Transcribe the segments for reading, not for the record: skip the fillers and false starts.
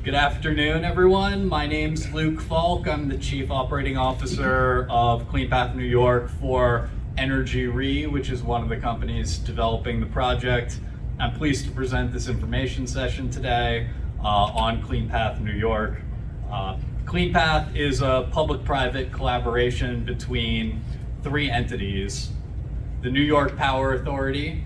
Good afternoon, everyone. My name's Luke Falk. I'm the Chief Operating Officer of Clean Path New York for Energy Re, which is one of the companies developing the project. I'm pleased to present this information session today on Clean Path New York. Clean Path is a public-private collaboration between three entities: the New York Power Authority,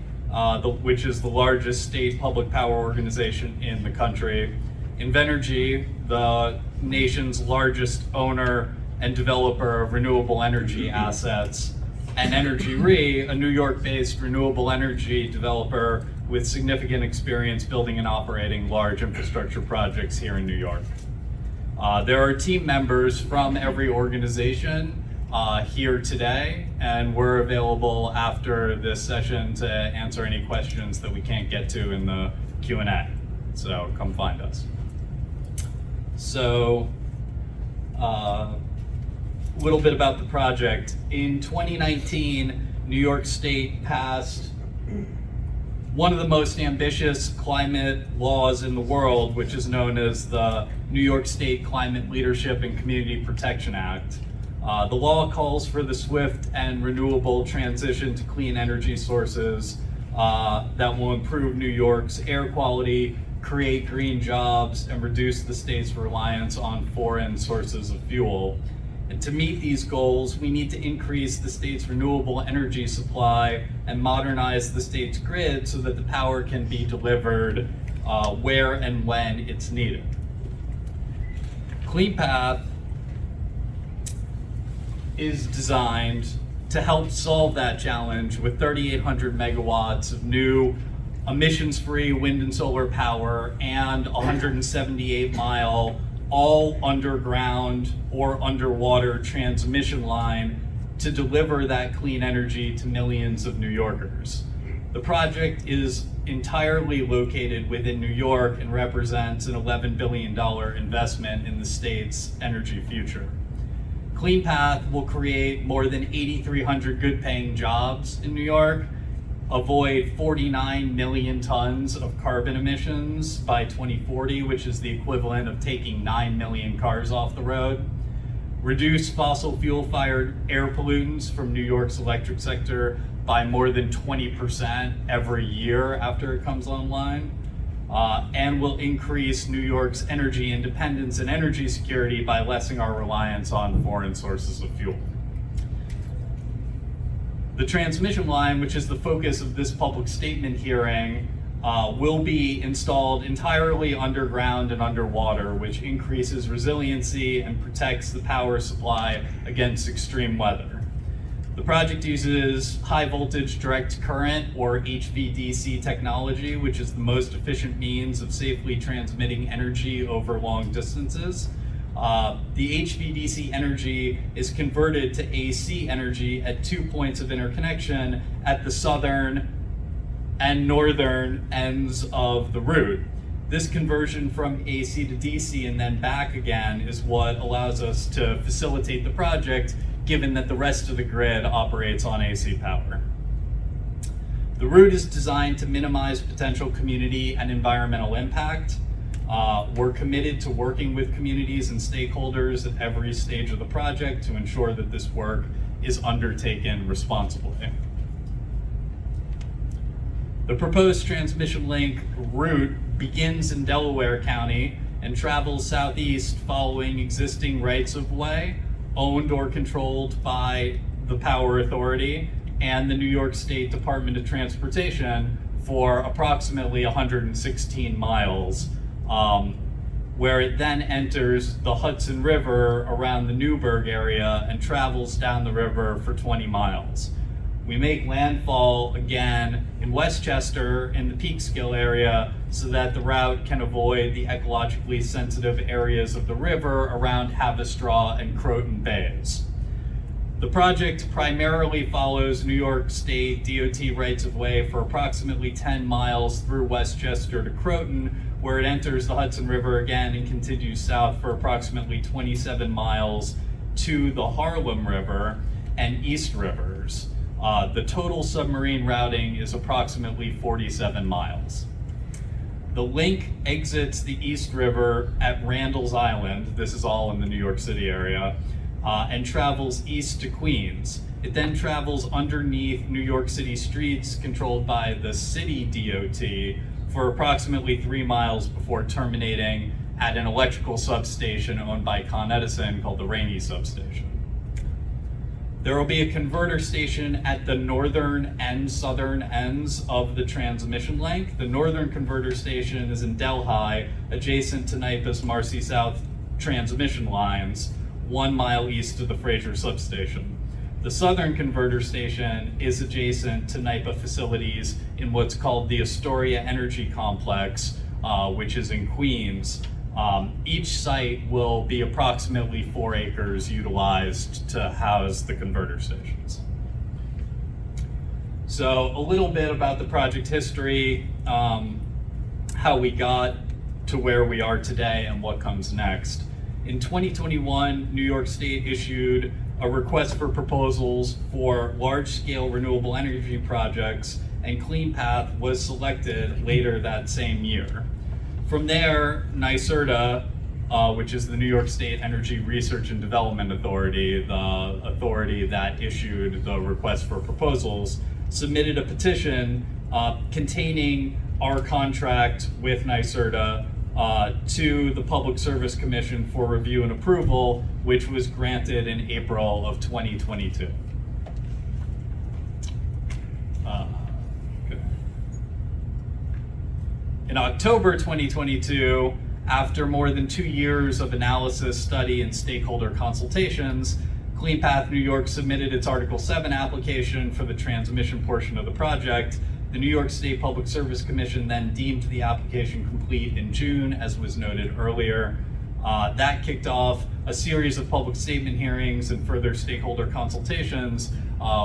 which is the largest state public power organization in the country; Invenergy, the nation's largest owner and developer of renewable energy assets; and Energy Re, a New York-based renewable energy developer with significant experience building and operating large infrastructure projects here in New York. There are team members from every organization here today, and we're available after this session to answer any questions that we can't get to in the Q&A. So come find us. So, a little bit about the project. In 2019, New York State passed one of the most ambitious climate laws in the world, which is known as the New York State Climate Leadership and Community Protection Act. The law calls for the swift and renewable transition to clean energy sources that will improve New York's air quality, create green jobs, and reduce the state's reliance on foreign sources of fuel. And to meet these goals, we need to increase the state's renewable energy supply and modernize the state's grid so that the power can be delivered where and when it's needed. Clean Path is designed to help solve that challenge with 3,800 megawatts of new emissions-free wind and solar power and 178-mile all underground or underwater transmission line to deliver that clean energy to millions of New Yorkers. The project is entirely located within New York and represents an $11 billion investment in the state's energy future. Clean Path will create more than 8,300 good-paying jobs in New York, avoid 49 million tons of carbon emissions by 2040, which is the equivalent of taking 9 million cars off the road, reduce fossil fuel-fired air pollutants from New York's electric sector by more than 20% every year after it comes online, and will increase New York's energy independence and energy security by lessening our reliance on foreign sources of fuel. The transmission line, which is the focus of this public statement hearing, will be installed entirely underground and underwater, which increases resiliency and protects the power supply against extreme weather. The project uses high voltage direct current, or HVDC technology, which is the most efficient means of safely transmitting energy over long distances. The HVDC energy is converted to AC energy at 2 points of interconnection at the southern and northern ends of the route. This conversion from AC to DC and then back again is what allows us to facilitate the project, given that the rest of the grid operates on AC power. The route is designed to minimize potential community and environmental impact. We're committed to working with communities and stakeholders at every stage of the project to ensure that this work is undertaken responsibly. The proposed transmission link route begins in Delaware County and travels southeast following existing rights of way owned or controlled by the Power Authority and the New York State Department of Transportation for approximately 116 miles. Where it then enters the Hudson River around the Newburgh area and travels down the river for 20 miles. We make landfall again in Westchester in the Peekskill area so that the route can avoid the ecologically sensitive areas of the river around Havistraw and Croton Bays. The project primarily follows New York State DOT rights of way for approximately 10 miles through Westchester to Croton, where it enters the Hudson River again and continues south for approximately 27 miles to the Harlem River and East Rivers. The total submarine routing is approximately 47 miles. The link exits the East River at Randall's Island. This is all in the New York City area, and travels east to Queens. It then travels underneath New York City streets controlled by the city DOT for approximately 3 miles before terminating at an electrical substation owned by Con Edison called the Rainey Substation. There will be a converter station at the northern and southern ends of the transmission link. The northern converter station is in Delhi, adjacent to NYPA's Marcy South transmission lines, 1 mile east of the Fraser substation. The southern converter station is adjacent to NYPA facilities in what's called the Astoria Energy Complex, which is in Queens. Each site will be approximately 4 acres utilized to house the converter stations. So a little bit about the project history, how we got to where we are today and what comes next. In 2021, New York State issued a request for proposals for large-scale renewable energy projects, and CleanPath was selected later that same year. From there, NYSERDA, which is the New York State Energy Research and Development Authority, the authority that issued the request for proposals, submitted a petition containing our contract with NYSERDA to the Public Service Commission for review and approval, which was granted in April of 2022. In October 2022, after more than 2 years of analysis, study, and stakeholder consultations, CleanPath New York submitted its Article 7 application for the transmission portion of the project. The New York State Public Service Commission then deemed the application complete in June, as was noted earlier. That kicked off a series of public statement hearings and further stakeholder consultations,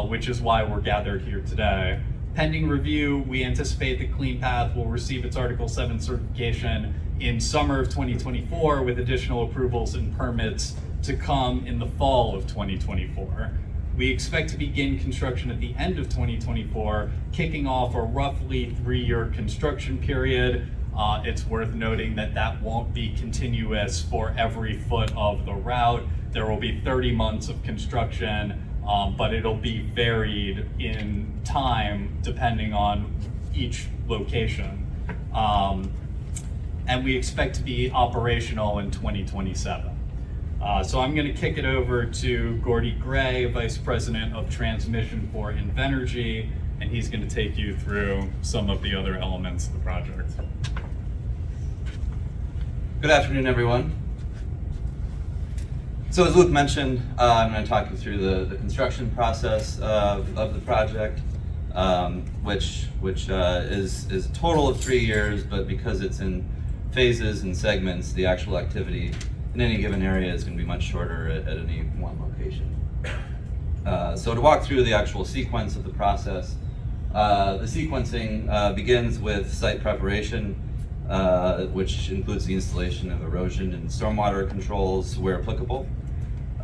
which is why we're gathered here today. Pending review, we anticipate that CleanPath will receive its Article 7 certification in summer of 2024, with additional approvals and permits to come in the fall of 2024. We expect to begin construction at the end of 2024, kicking off a roughly 3-year construction period. It's worth noting that that won't be continuous for every foot of the route. There will be 30 months of construction, but it'll be varied in time depending on each location. And we expect to be operational in 2027. So I'm going to kick it over to Gordy Gray, Vice President of Transmission for Invenergy, and he's going to take you through some of the other elements of the project. Good afternoon, everyone. So as Luke mentioned, I'm going to talk you through the construction process of the project, which is a total of 3 years, but because it's in phases and segments, the actual activity in any given area is going to be much shorter at any one location. So to walk through the actual sequence of the process, the sequencing begins with site preparation, which includes the installation of erosion and stormwater controls where applicable.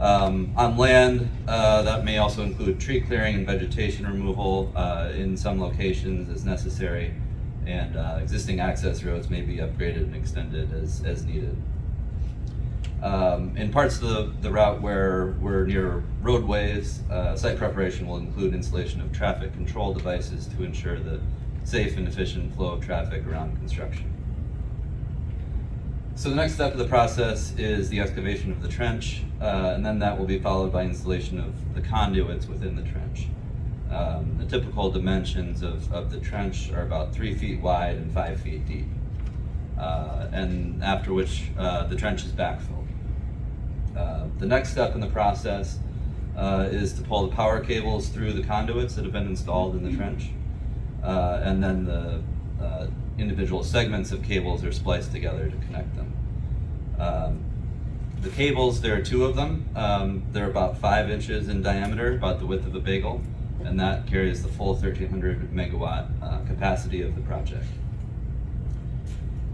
On land, that may also include tree clearing and vegetation removal in some locations as necessary, and existing access roads may be upgraded and extended as needed. In parts of the route where we're near roadways, site preparation will include installation of traffic control devices to ensure the safe and efficient flow of traffic around construction. So the next step of the process is the excavation of the trench, and then that will be followed by installation of the conduits within the trench. The typical dimensions of the trench are about 3 feet wide and 5 feet deep, and after which the trench is backfilled. The next step in the process is to pull the power cables through the conduits that have been installed in the trench, and then the individual segments of cables are spliced together to connect them. The cables, there are 2 of them. They're about 5 inches in diameter, about the width of a bagel, and that carries the full 1,300 megawatt capacity of the project.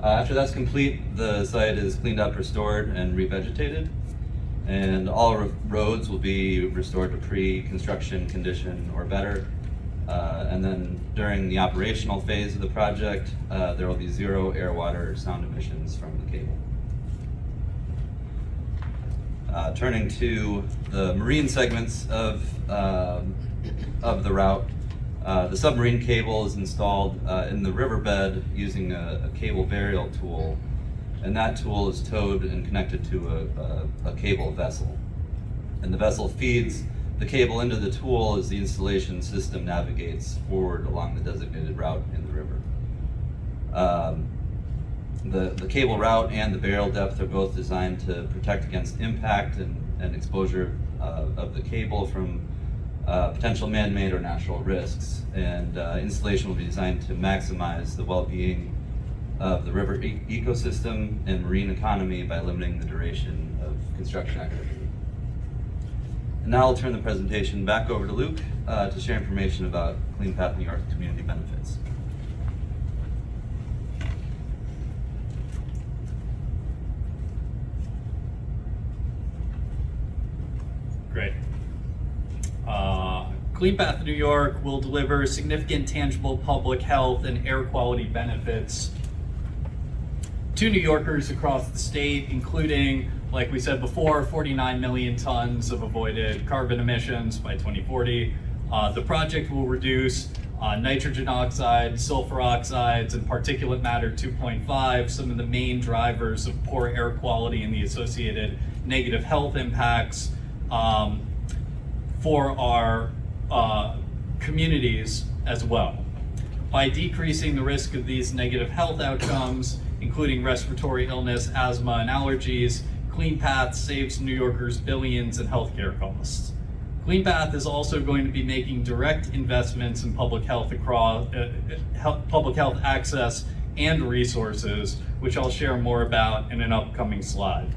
After that's complete, the site is cleaned up, restored, and revegetated, and all roads will be restored to pre-construction condition or better, And then during the operational phase of the project, there will be 0 air, water, or sound emissions from the cable. Turning to the marine segments of the route, the submarine cable is installed in the riverbed using a cable burial tool, and that tool is towed and connected to a cable vessel. And the vessel feeds the cable into the tool as the installation system navigates forward along the designated route in the river. The cable route and the burial depth are both designed to protect against impact and exposure of the cable from potential man-made or natural risks. And installation will be designed to maximize the well-being of the river ecosystem and marine economy by limiting the duration of construction activity. And now I'll turn the presentation back over to Luke to share information about Clean Path New York community benefits. Great. Clean Path New York will deliver significant tangible public health and air quality benefits to New Yorkers across the state, including, like we said before, 49 million tons of avoided carbon emissions by 2040. The project will reduce nitrogen oxides, sulfur oxides, and particulate matter 2.5, some of the main drivers of poor air quality and the associated negative health impacts for our communities as well. By decreasing the risk of these negative health outcomes, including respiratory illness, asthma, and allergies, Clean Path saves New Yorkers billions in healthcare costs. Clean Path is also going to be making direct investments in public health access and resources, which I'll share more about in an upcoming slide.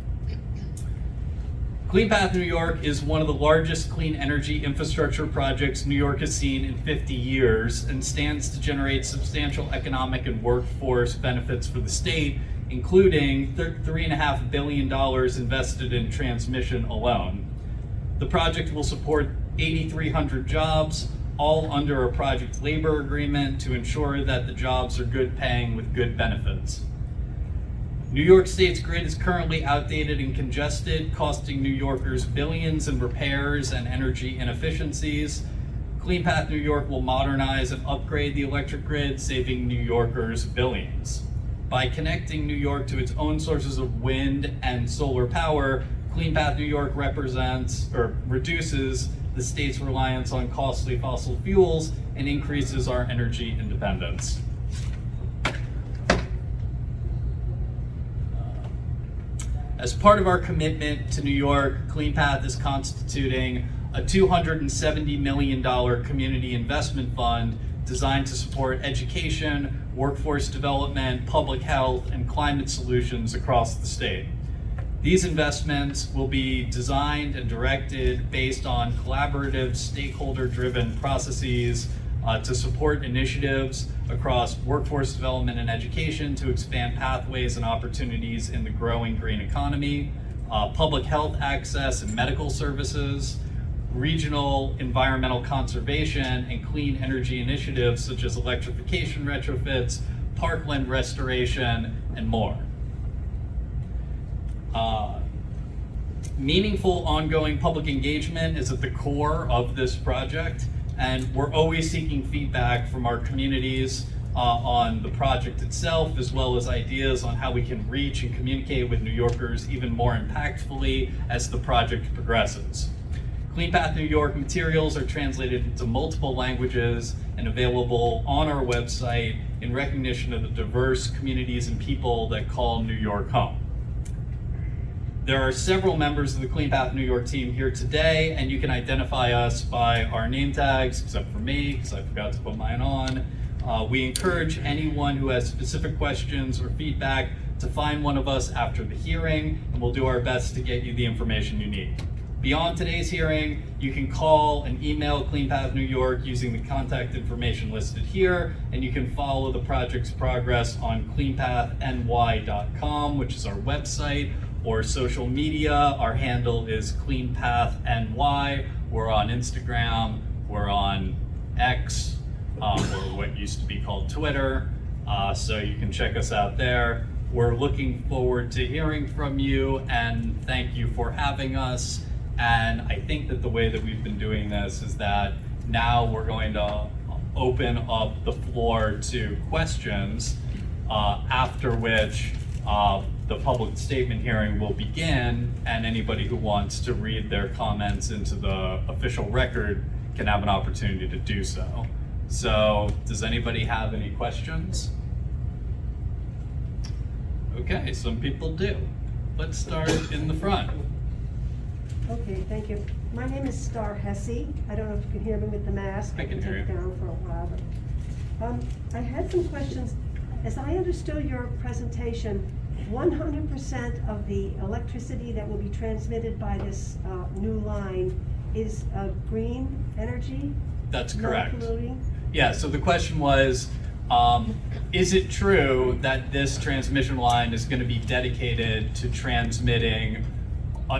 Clean Path New York is one of the largest clean energy infrastructure projects New York has seen in 50 years and stands to generate substantial economic and workforce benefits for the state, including $3.5 billion invested in transmission alone. The project will support 8,300 jobs, all under a project labor agreement to ensure that the jobs are good paying with good benefits. New York State's grid is currently outdated and congested, costing New Yorkers billions in repairs and energy inefficiencies. Clean Path New York will modernize and upgrade the electric grid, saving New Yorkers billions. By connecting New York to its own sources of wind and solar power, Clean Path New York reduces the state's reliance on costly fossil fuels and increases our energy independence. As part of our commitment to New York, Clean Path is constituting a $270 million community investment fund designed to support education, workforce development, public health, and climate solutions across the state. These investments will be designed and directed based on collaborative, stakeholder-driven processes to support initiatives across workforce development and education to expand pathways and opportunities in the growing green economy, public health access and medical services, regional environmental conservation, and clean energy initiatives such as electrification retrofits, parkland restoration, and more. Meaningful ongoing public engagement is at the core of this project, and we're always seeking feedback from our communities on the project itself, as well as ideas on how we can reach and communicate with New Yorkers even more impactfully as the project progresses. Clean Path New York materials are translated into multiple languages and available on our website in recognition of the diverse communities and people that call New York home. There are several members of the Clean Path New York team here today, and you can identify us by our name tags, except for me, because I forgot to put mine on. We encourage anyone who has specific questions or feedback to find one of us after the hearing, and we'll do our best to get you the information you need. Beyond today's hearing, you can call and email Clean Path New York using the contact information listed here, and you can follow the project's progress on cleanpathny.com, which is our website, or social media. Our handle is CleanPathNY. We're on Instagram, we're on X, or what used to be called Twitter. So you can check us out there. We're looking forward to hearing from you, and thank you for having us. And I think that the way that we've been doing this is that now we're going to open up the floor to questions, after which the public statement hearing will begin, and anybody who wants to read their comments into the official record can have an opportunity to do so. So, does anybody have any questions? Okay, some people do. Let's start in the front. Okay, thank you. My name is Star Hesse. I don't know if you can hear me with the mask. I can hear you. Take it down for a while. But, I had some questions. As I understood your presentation, 100% of the electricity that will be transmitted by this new line is green energy? That's correct. Non-polluting? Yeah, so the question was, is it true that this transmission line is going to be dedicated to transmitting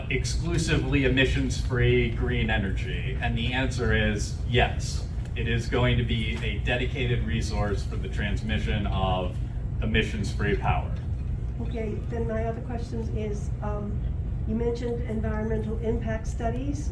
exclusively emissions-free green energy? And the answer is yes. It is going to be a dedicated resource for the transmission of emissions-free power. Okay, then my other question is, you mentioned environmental impact studies.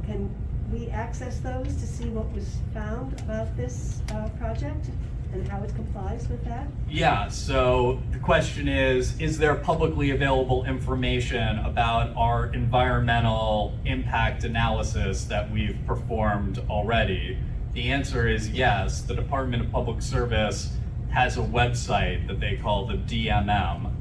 Can we access those to see what was found about this project and how it complies with that? Yeah, so the question is there publicly available information about our environmental impact analysis that we've performed already? The answer is yes. The Department of Public Service has a website that they call the DMM,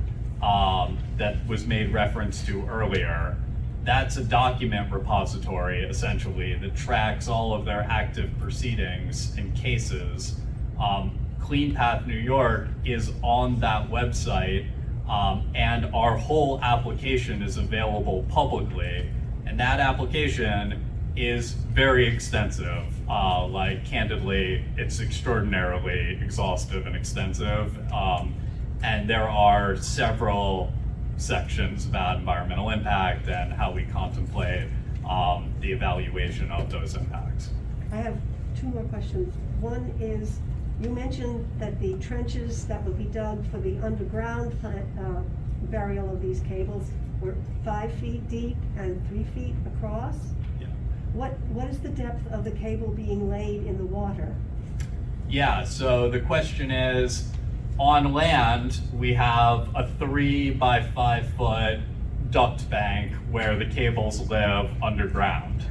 that was made reference to earlier. That's a document repository, essentially, that tracks all of their active proceedings and cases. Clean Path New York is on that website, and our whole application is available publicly. And that application is very extensive. Like, candidly, it's extraordinarily exhaustive and extensive. And there are several sections about environmental impact and how we contemplate the evaluation of those impacts. I have two more questions. One is, you mentioned that the trenches that will be dug for the underground burial of these cables were 5 feet deep and 3 feet across. Yeah. What is the depth of the cable being laid in the water? Yeah, so the question is, on land, we have a 3 by 5 foot duct bank where the cables live underground.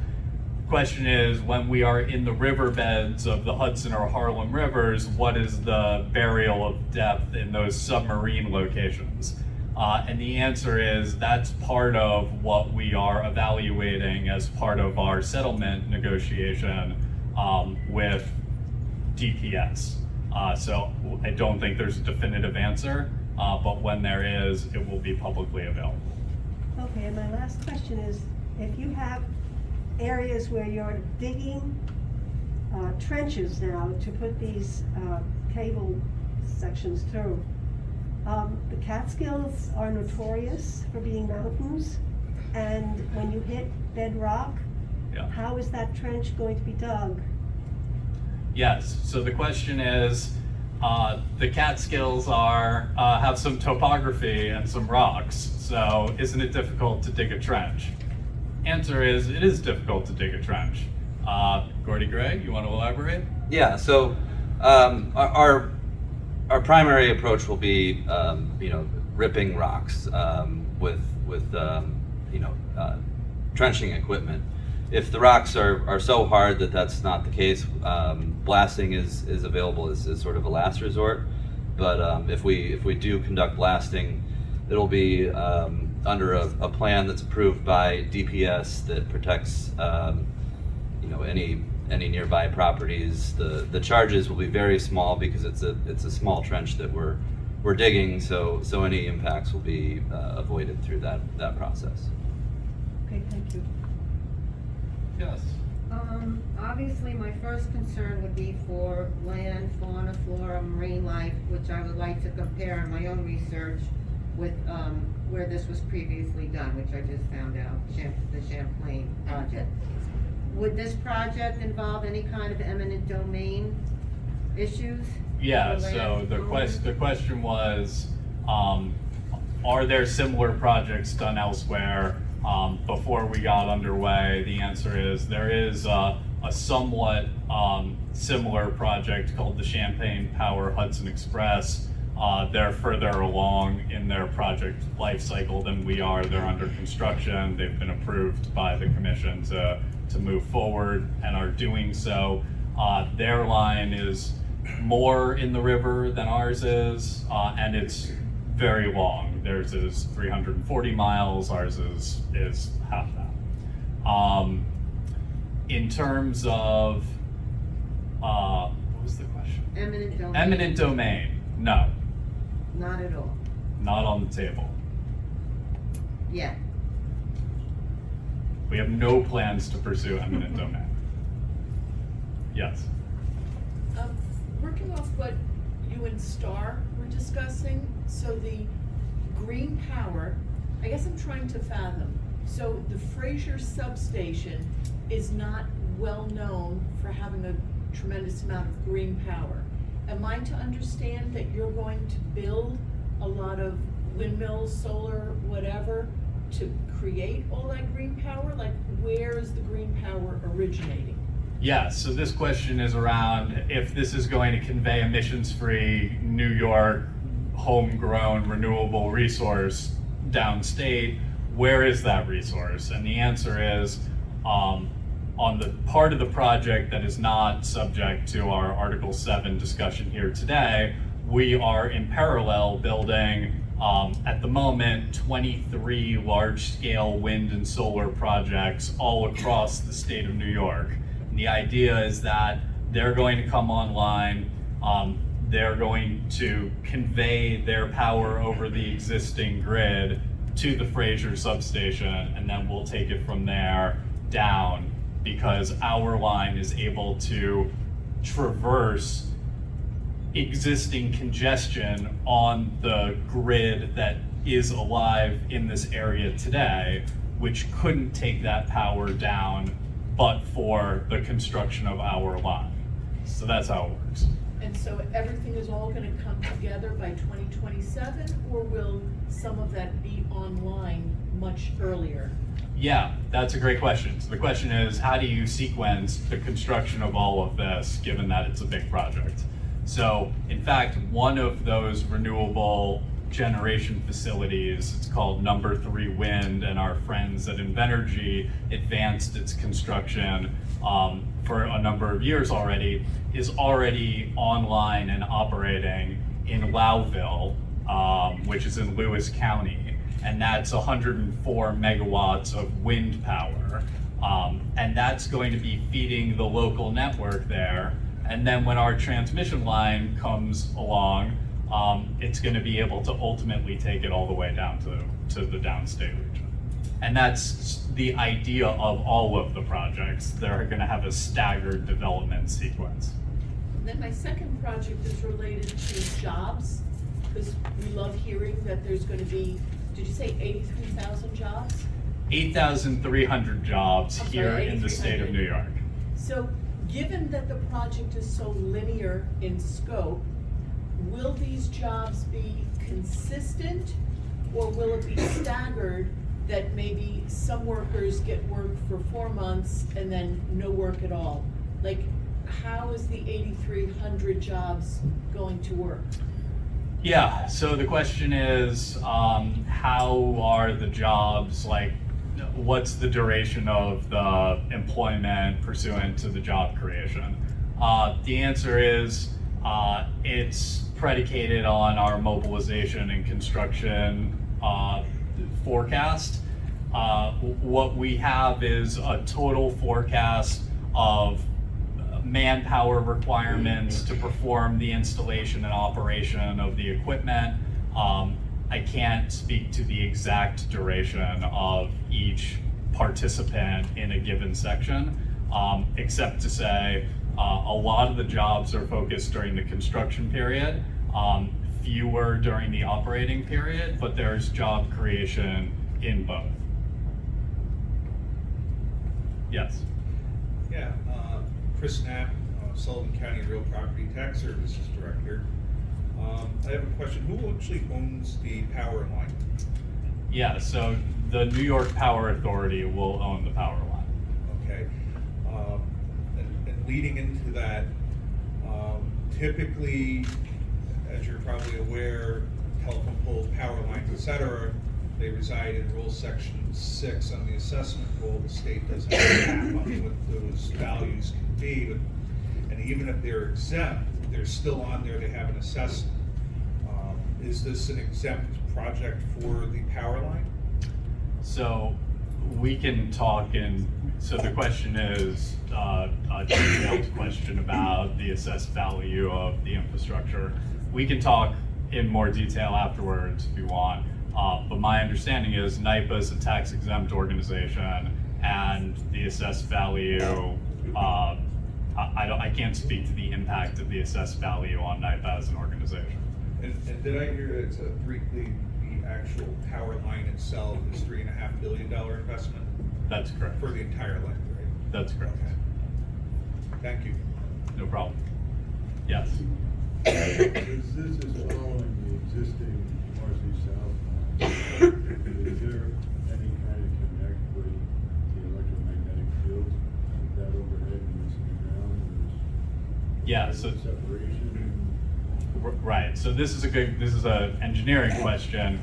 The question is, when we are in the riverbeds of the Hudson or Harlem rivers, what is the burial of depth in those submarine locations? And the answer is that's part of what we are evaluating as part of our settlement negotiation with DPS. So I don't think there's a definitive answer, but when there is, it will be publicly available. Okay, and my last question is, if you have areas where you're digging trenches now to put these cable sections through, the Catskills are notorious for being mountains, and when you hit bedrock, Yeah. how is that trench going to be dug? Yes, so the question is, the Catskills have some topography and some rocks, so isn't it difficult to dig a trench? Answer is, it is difficult to dig a trench. Gordy Gray, you want to elaborate? Yeah, so our primary approach will be, ripping rocks with trenching equipment. If the rocks are so hard that that's not the case, blasting is available as sort of a last resort. But if we do conduct blasting, it'll be under a plan that's approved by DPS that protects any nearby properties. The charges will be very small because it's a small trench that we're digging, so any impacts will be avoided through that process. Okay, thank you. Yes. Obviously, my first concern would be for land, fauna, flora, marine life, which I would like to compare in my own research with where this was previously done, which I just found out, the Champlain project. would this project involve any kind of eminent domain issues? Yeah, for so the land the question was, are there similar projects done elsewhere? Before we got underway, the answer is there is a somewhat similar project called the Champlain Power Hudson Express. They're further along in their project life cycle than we are. They're under construction. They've been approved by the commission to move forward and are doing so. Their line is more in the river than ours is, and it's very long. Theirs is 340 miles, ours is half that. In terms of, what was the question? Eminent domain? Eminent domain, no, Not at all, not on the table. yeah. We have no plans to pursue eminent domain. Yes. Working off what you and Star were discussing, so the green power, I guess I'm trying to fathom. So the Fraser substation is not well known for having a tremendous amount of green power. Am I to understand that you're going to build a lot of windmills, solar, whatever, to create all that green power? Like, where is the green power originating? Yeah, so this question is around if this is going to convey emissions-free New York homegrown renewable resource downstate, where is that resource? And the answer is, on the part of the project that is not subject to our Article 7 discussion here today, we are in parallel building, at the moment, 23 large-scale wind and solar projects all across the state of New York. And the idea is that they're going to come online, they're going to convey their power over the existing grid to the Fraser substation, and then we'll take it from there down, because our line is able to traverse existing congestion on the grid that is alive in this area today, which couldn't take that power down but for the construction of our line. So that's how it works. And so everything is all gonna come together by 2027, or will some of that be online much earlier? Yeah, that's a great question. So the question is, how do you sequence the construction of all of this, given that it's a big project? So, in fact, one of those renewable generation facilities, it's called Number 3 Wind, and our friends at Invenergy advanced its construction for a number of years already, is already online and operating in Lowville, which is in Lewis County, and that's 104 megawatts of wind power. And that's going to be feeding the local network there. And then when our transmission line comes along, it's going to be able to ultimately take it all the way down to the downstate region. And that's the idea of all of the projects. They're going to have a staggered development sequence. And then my second project is related to jobs, because we love hearing that there's gonna be, did you say 83,000 jobs? 8,300 jobs I'm sorry, here in the state of 8,300. New York. So, given that the project is so linear in scope, will these jobs be consistent, or will it be staggered that maybe some workers get work for 4 months and then no work at all? Like, how is the 8,300 jobs going to work? Yeah, so the question is, how are the jobs, like, what's the duration of the employment pursuant to the job creation? The answer is, it's predicated on our mobilization and construction forecast. What we have is a total forecast of manpower requirements to perform the installation and operation of the equipment. I can't speak to the exact duration of each participant in a given section, except to say a lot of the jobs are focused during the construction period, fewer during the operating period, but there's job creation in both. Yes. Yeah, Chris Knapp, Sullivan County Real Property Tax Services Director. I have a question. Who actually owns the power line? Yeah, so the New York Power Authority will own the power line. Okay. And leading into that, typically, as you're probably aware, telephone poles, power lines, et cetera, they reside in Rule Section 6 on the assessment rule. The state does have a cap on what those values can be. And even if they're exempt, they're still on there, they have an assessment. Is this an exempt project for the power line? So we can talk so the question is a detailed question about the assessed value of the infrastructure. We can talk in more detail afterwards if you want. But my understanding is NYPA is a tax exempt organization, and the assessed value, I can't speak to the impact of the assessed value on NYPA as an organization. And did I hear it's the actual power line itself is $3.5 billion investment? That's correct. For the entire length, right? That's correct. Okay. Thank you. No problem. Yes. This is following the existing Marcy South line. Is there any kind of connect with the electromagnetic field that overhead and this ground? Yeah, so Separation? right. So this is an engineering question.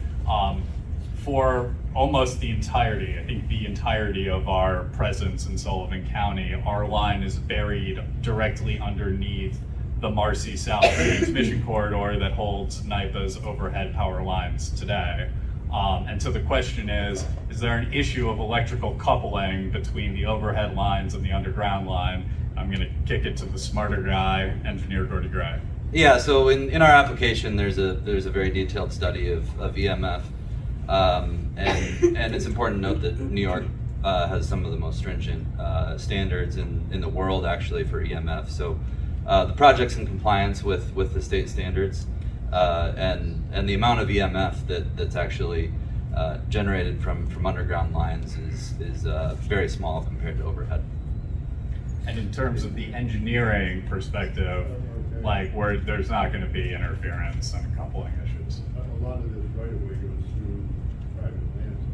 For almost the entirety, I think the entirety of our presence in Sullivan County, our line is buried directly underneath the Marcy South transmission corridor that holds NYPA's overhead power lines today. And so the question is there an issue of electrical coupling between the overhead lines and the underground line? I'm gonna kick it to the smarter guy, Engineer Gordy Gray. Yeah, so in our application, there's a very detailed study of EMF, and it's important to note that New York has some of the most stringent standards in the world actually for EMF. So the project's in compliance with the state standards, and the amount of EMF that's actually generated from underground lines is very small compared to overhead. And in terms of the engineering perspective, like where there's not going to be interference and coupling issues. A lot of this right away goes through private lands.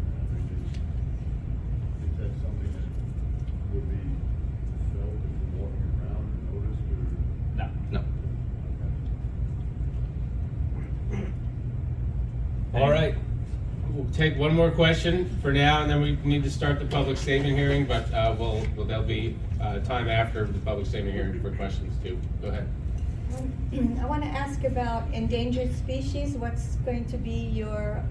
Is that something that would be felt if you're walking around and noticed, or? No. No. All right, we'll take one more question for now, and then we need to start the public statement hearing, but there'll be time after the public statement hearing for questions too. Go ahead. I want to ask about endangered species. What's going to be your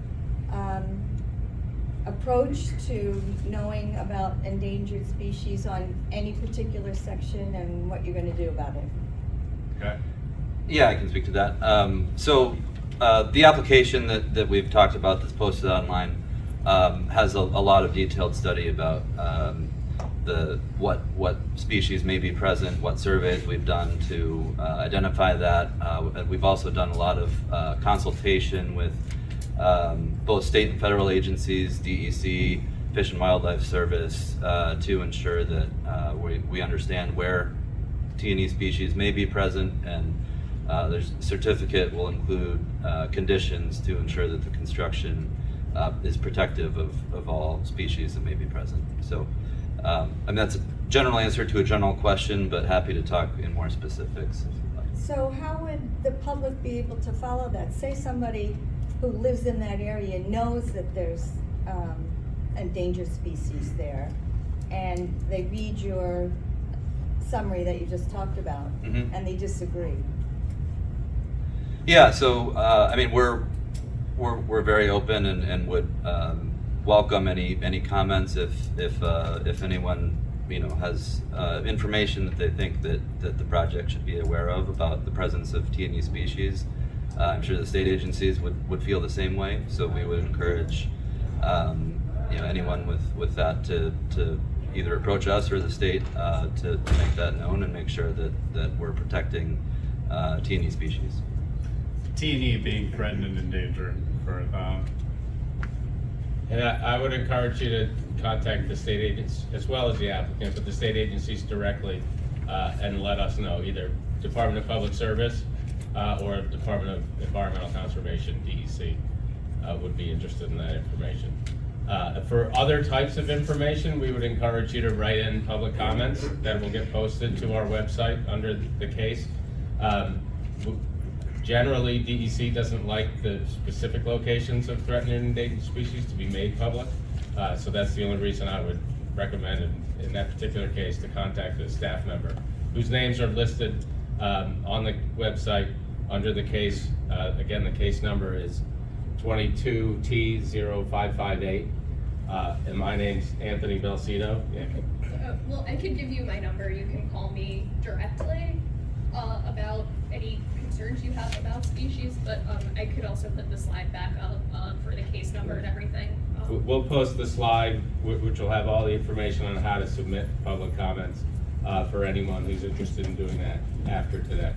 approach to knowing about endangered species on any particular section, and what you're going to do about it? Okay. Yeah, I can speak to that. So the application that we've talked about that's posted online has a lot of detailed study about what species may be present, what surveys we've done to identify that. And we've also done a lot of consultation with both state and federal agencies, DEC, Fish and Wildlife Service, to ensure that we understand where T&E species may be present, and the certificate will include conditions to ensure that the construction is protective of all species that may be present. So, and that's a general answer to a general question, but happy to talk in more specifics if you'd like. So how would the public be able to follow that? Say somebody who lives in that area knows that there's endangered species there, and they read your summary that you just talked about, Mhm. and they disagree. Yeah, so I mean we're very open and would welcome any comments if anyone has information that they think that the project should be aware of about the presence of T&E species. I'm sure the state agencies would feel the same way. So we would encourage anyone with that to either approach us or the state to make that known and make sure that we're protecting T&E species. T&E being threatened and endangered for And I would encourage you to contact the state agents as well as the applicant, but the state agencies directly, and let us know, either Department of Public Service, or Department of Environmental Conservation, DEC, would be interested in that information. For other types of information, we would encourage you to write in public comments that will get posted to our website under the case. Generally, DEC doesn't like the specific locations of threatened and endangered species to be made public. So that's the only reason I would recommend in that particular case to contact a staff member whose names are listed on the website under the case. Again, the case number is 22T0558. And my name's Anthony Belcito. Yeah. Well, I could give you my number. You can call me directly about any concerns you have about species, but I could also put the slide back up for the case number and everything. We'll post the slide, which will have all the information on how to submit public comments for anyone who's interested in doing that after today.